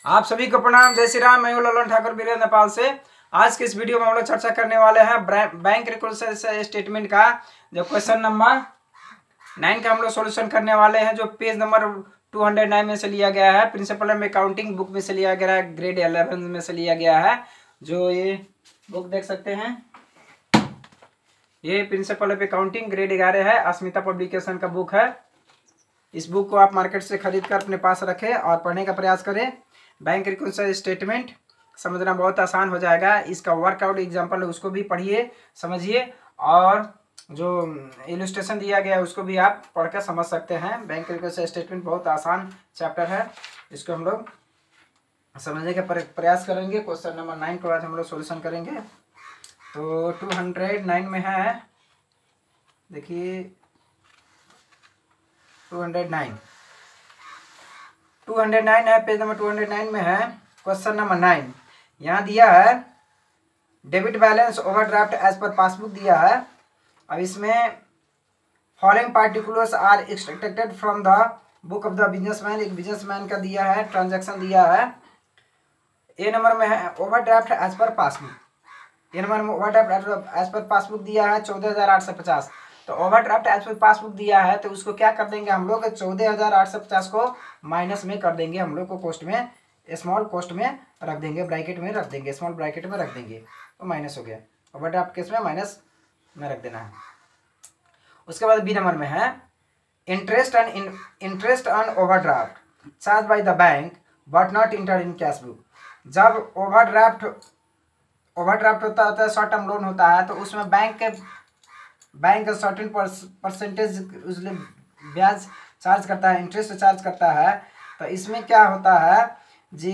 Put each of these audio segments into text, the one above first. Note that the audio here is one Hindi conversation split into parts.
आप सभी को प्रणाम। जय श्री राम। मैं हूं ललन ठाकुर वीरेंद्र नेपाल से। आज के इस वीडियो में हम लोग चर्चा करने वाले हैं बैंक रिकॉन्सिलिएशन स्टेटमेंट का जो क्वेश्चन नंबर 9 का हम लोग सोल्यूशन करने वाले हैं, जो पेज नंबर 209 में से लिया गया है। प्रिंसिपल ऑफ अकाउंटिंग बुक में से लिया गया है, ग्रेड 11 में से लिया गया है। जो ये बुक देख सकते हैं, ये प्रिंसिपल ऑफ अकाउंटिंग ग्रेड 11 है, अस्मिता पब्लिकेशन का बुक है। इस बुक को आप मार्केट से खरीद कर अपने पास रखें और पढ़ने का प्रयास करें। बैंक रिकॉन्सिलिएशन स्टेटमेंट समझना बहुत आसान हो जाएगा। इसका वर्कआउट एग्जाम्पल है, उसको भी पढ़िए, समझिए, और जो इलस्ट्रेशन दिया गया है उसको भी आप पढ़कर समझ सकते हैं। बैंक रिकॉन्सिलिएशन स्टेटमेंट बहुत आसान चैप्टर है, इसको हम लोग समझने का प्रयास करेंगे। क्वेश्चन नंबर 9 को आज हम लोग सोल्यूशन करेंगे। तो 209 में है, देखिए 209 है, पेज नंबर 209 में है। क्वेश्चन नंबर 9 यहाँ दिया है, debit balance overdraft as per passbook दिया है। अब इसमें following particulars are extracted from the book of the businessman, एक बिजनेसमैन का दिया है, ट्रांजैक्शन दिया है। ए नंबर में है ओवरड्राफ्ट एज पर पासबुक। ए नंबर में ओवरड्राफ्ट एज पर पासबुक दिया है 14,850। तो ओवरड्राफ्ट एज पर पासबुक दिया है तो उसको क्या कर देंगे हम लोग, 14,850 को माइनस में कर देंगे हम लोग को, कॉस्ट में, स्मॉल कॉस्ट में रख देंगे, ब्रैकेट में रख देंगे, स्मॉल ब्रैकेट में रख देंगे, तो माइनस हो गया। ओवरड्राफ्ट केस में माइनस में रख देना है। उसके बाद बी नंबर में है interest on overdraft charge by the bank but not inter in cash book. जब ओवरड्राफ्ट होता है, शॉर्ट टर्म लोन होता है, तो उसमें बैंक सर्टेन परसेंटेज उसमें ब्याज चार्ज करता है, इंटरेस्ट चार्ज करता है। तो इसमें क्या होता है जी,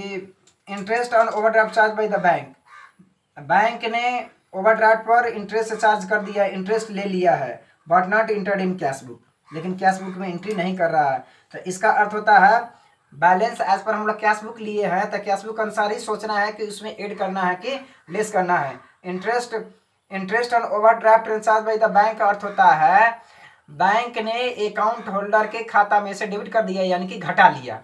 interest on overdraft charge by the bank ने ओवरड्राफ्ट पर इंटरेस्ट चार्ज कर दिया, इंटरेस्ट ले लिया है, but not entered in cash book, लेकिन कैश बुक में एंट्री नहीं कर रहा है। तो इसका अर्थ होता है बैलेंस एज पर हम लोग कैश बुक लिए हैं, तो कैश बुक अनुसार ही सोचना है कि उसमें ऐड करना है कि लेस करना है। Interest on overdraft charge by the bank का अर्थ होता है बैंक ने अकाउंट होल्डर के खाता में से डेबिट कर दिया, यानी कि घटा लिया।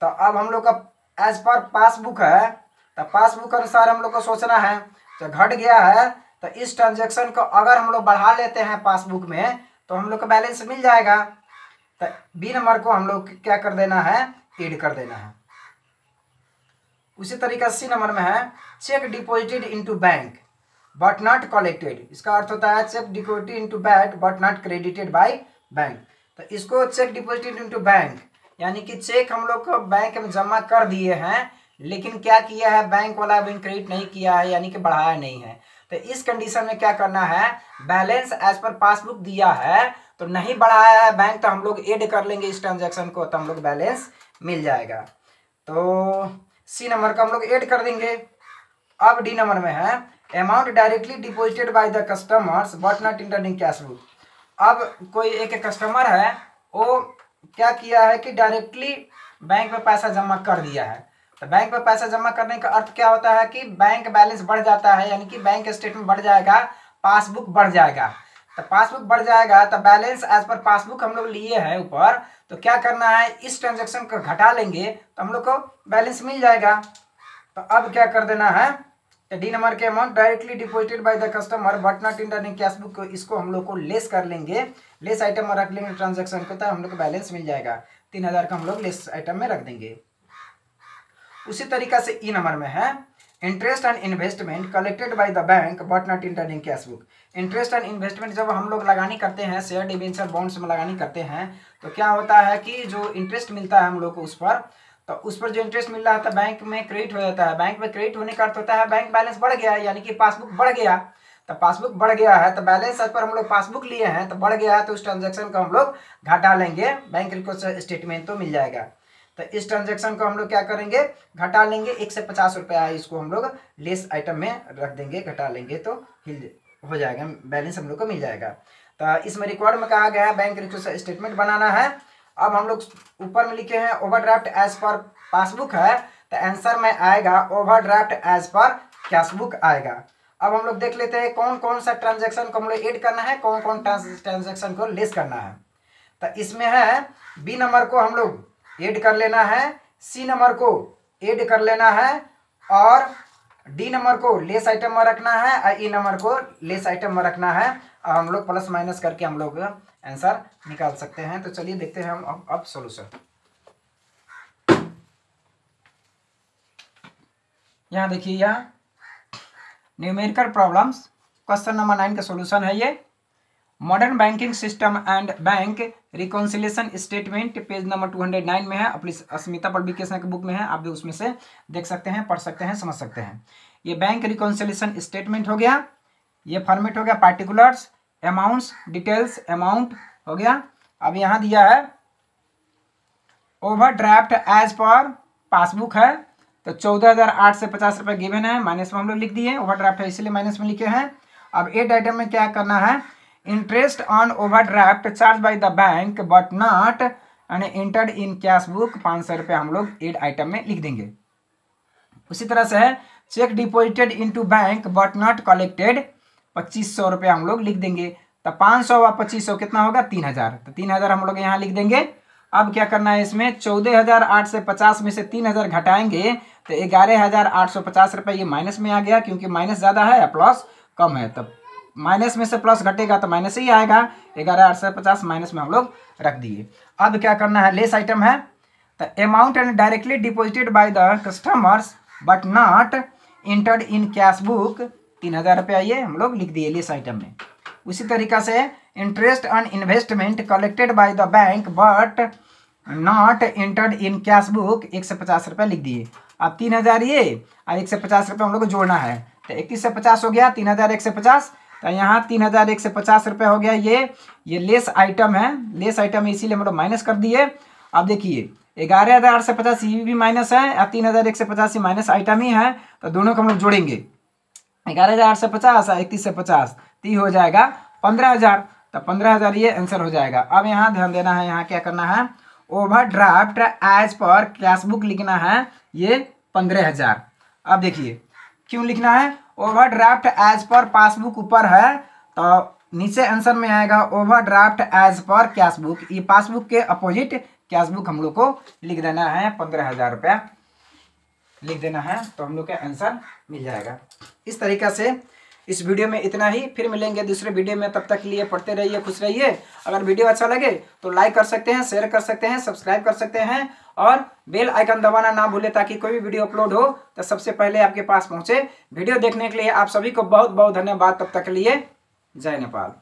तो अब हम लोग का एज पर पासबुक है, तो पासबुक अनुसार हम लोग को सोचना है। तो घट गया है, तो इस ट्रांजेक्शन को अगर हम लोग बढ़ा लेते हैं पासबुक में, तो हम लोग को बैलेंस मिल जाएगा। तो बी नंबर को हम लोग क्या कर देना है, ऐड कर देना है। उसी तरीके से सी नंबर में है check deposited into bank but not collected. इसका अर्थ होता है check deposited into bank but not credited by bank. तो इसको चेक डिपॉजिटेड इनटू बैंक, यानी कि चेक हम लोग को बैंक में जमा कर दिए हैं, लेकिन क्या किया है, बैंक वाला अभी क्रेडिट नहीं किया है, यानी कि बढ़ाया नहीं है। तो इस कंडीशन में क्या करना है, बैलेंस एज पर पासबुक दिया है तो नहीं बढ़ाया है बैंक, तो हम लोग ऐड कर लेंगे इस ट्रांजैक्शन को, तो हम लोग बैलेंस मिल जाएगा। तो सी नंबर का हम लोग ऐड कर देंगे। अब डी नंबर में है amount directly deposited by the customers but not entered in cash book. अब कोई एक कस्टमर है, वो क्या किया है कि डायरेक्टली बैंक में पैसा जमा कर दिया है। तो बैंक में पैसा जमा करने का अर्थ क्या होता है कि बैंक बैलेंस बढ़ जाता है, यानी कि बैंक स्टेटमेंट बढ़ जाएगा, पासबुक बढ़ जाएगा। तो पासबुक बढ़ जाएगा, तो बैलेंस एज पर पासबुक हम लोग लिए हैं ऊपर, तो क्या करना है, इस ट्रांजेक्शन को घटा लेंगे तो हम लोग को बैलेंस मिल जाएगा। तो अब क्या कर देना है, डी नंबर के amount directly deposited by the customer but not entered in cash book को, इसको हम लोग को लेस कर लेंगे, लेस आइटम में रख लेंगे ट्रांजेक्शन को, तो हम लोग को बैलेंस मिल जाएगा। 3,000 का हम लोग लेस आइटम में रख देंगे। उसी तरीका से ई नंबर में है interest on investment collected by the bank but not entered in cash book. Interest on investment जब हम लोग लगानी करते हैं, शेयर डिबेंचर बॉन्ड्स में लगानी करते हैं, तो क्या होता है कि जो इंटरेस्ट मिलता है हम लोग को उस पर, तो उस पर जो इंटरेस्ट मिल रहा था बैंक में क्रेडिट हो जाता है। बैंक में क्रेडिट होने का अर्थ होता है बैंक बैलेंस बढ़ गया है, यानी कि पासबुक बढ़ गया। तो पासबुक बढ़ गया है, तो बैलेंस एज पर हम लोग पासबुक लिए हैं, तो बढ़ गया है, तो उस ट्रांजेक्शन को हम लोग घटा लेंगे, बैंक रिकॉर्ड स्टेटमेंट तो मिल जाएगा। तो इस ट्रांजेक्शन को हम लोग क्या करेंगे, घटा लेंगे। 1 से 50 रुपया है, इसको हम लोग लेस आइटम में रख देंगे, घटा लेंगे तो हो जाएगा, बैलेंस हम लोग को मिल जाएगा। तो इसमें रिकॉर्ड में कहा गया है बैंक रिकॉर्ड स्टेटमेंट बनाना है। अब हम लोग ऊपर में लिखे हैं ओवरड्राफ्ट एज पर पासबुक है, तो आंसर में आएगा overdraft as per cash book आएगा। अब हम लोग देख लेते हैं कौन कौन सा ट्रांजेक्शन को हम लोग ऐड करना है, कौन कौन ट्रांजेक्शन को लेस करना है। तो इसमें है बी नंबर को हम लोग ऐड कर लेना है, सी नंबर को ऐड कर लेना है और डी नंबर को लेस आइटम में रखना है और ई नंबर को लेस आइटम में रखना है और हम लोग प्लस माइनस करके हम लोग आंसर निकाल सकते हैं। तो चलिए देखते हैं हम अब सॉल्यूशन। यहाँ देखिए, यहाँ न्यूमेरिकल प्रॉब्लम्स क्वेश्चन नंबर 9 का सॉल्यूशन है ये। Modern banking system and bank reconciliation statement page number 209 में है, अपनी अस्मिता पब्लिकेशन की बुक में है, आप भी उसमें से देख सकते हैं, पढ़ सकते हैं, समझ सकते हैं। ये बैंक रिकॉन्सिलिएशन स्टेटमेंट हो गया, ये फॉर्मेट हो गया पार्टिकुलर्स, अमाउंट्स, डिटेल्स, अमाउंट हो गया। अब यहाँ दिया है ओवरड्राफ्ट एज पर पासबुक है, तो 14,008 से 50 रुपये गिवन है, माइनस में हम लोग लिख दिए, ओवरड्राफ्ट है इसलिए माइनस में लिखे हैं। अब एड आइटम में क्या करना है, interest on overdraft charge by the bank but not and entered in cash book 500 रुपये हम लोग एड आइटम में लिख देंगे। उसी तरह से है check deposited into bank but not collected 2500 रुपये हम लोग लिख देंगे। तो 500 व 2500 कितना होगा 3000, तो 3000 हम लोग यहाँ लिख देंगे। अब क्या करना है, इसमें 14,008 से 50 में से 3000 घटाएंगे तो 11,850 रुपये ये माइनस में आ गया, क्योंकि माइनस ज़्यादा है या प्लस कम है, तब माइनस में से प्लस घटेगा तो माइनस ही आएगा। 11,850 माइनस में हम लोग रख दिए। अब क्या करना है, लेस आइटम है, तो amount and directly deposited by the customers but not entered in cash book 3000 रुपया ये हम लोग लिख दिए लेस आइटम में। उसी तरीका से interest on investment collected by the bank but not entered in cash book 1 से 50 रुपये लिख दिए। अब 3000 ये और 1 से 50 रुपये हम लोग को जोड़ना है, तो 31 से 50 हो गया, 3000 1 से 50, तो यहाँ 3000 1 से 50 रुपये हो गया। ये लेस आइटम है, लेस आइटम है इसीलिए हम लोग माइनस कर दिए। अब देखिए 11,000 से 50 ये भी माइनस है और 3000 1 से 50 ये माइनस आइटम ही है, तो दोनों को हम लोग जोड़ेंगे। 11,000 से 50 और 31 से 50 तो हो जाएगा 15,000, तो 15,000 ये आंसर हो जाएगा। अब यहाँ ध्यान देना है, यहाँ क्या करना है, overdraft as per cash book लिखना है ये 15,000। अब देखिए क्यों लिखना है, ओवरड्राफ्ट एज पर पासबुक ऊपर है, तो नीचे आंसर में आएगा overdraft as per cash book, ये पासबुक के अपोजिट कैश बुक हम लोग को लिख देना है, 15,000 रुपया लिख देना है, तो हम लोग का आंसर मिल जाएगा। इस तरीका से इस वीडियो में इतना ही, फिर मिलेंगे दूसरे वीडियो में, तब तक के लिए पढ़ते रहिए, खुश रहिए। अगर वीडियो अच्छा लगे तो लाइक कर सकते हैं, शेयर कर सकते हैं, सब्सक्राइब कर सकते हैं और बेल आइकन दबाना ना भूलें, ताकि कोई भी वीडियो अपलोड हो तो सबसे पहले आपके पास पहुंचे। वीडियो देखने के लिए आप सभी को बहुत बहुत धन्यवाद। तब तक के लिए जय नेपाल।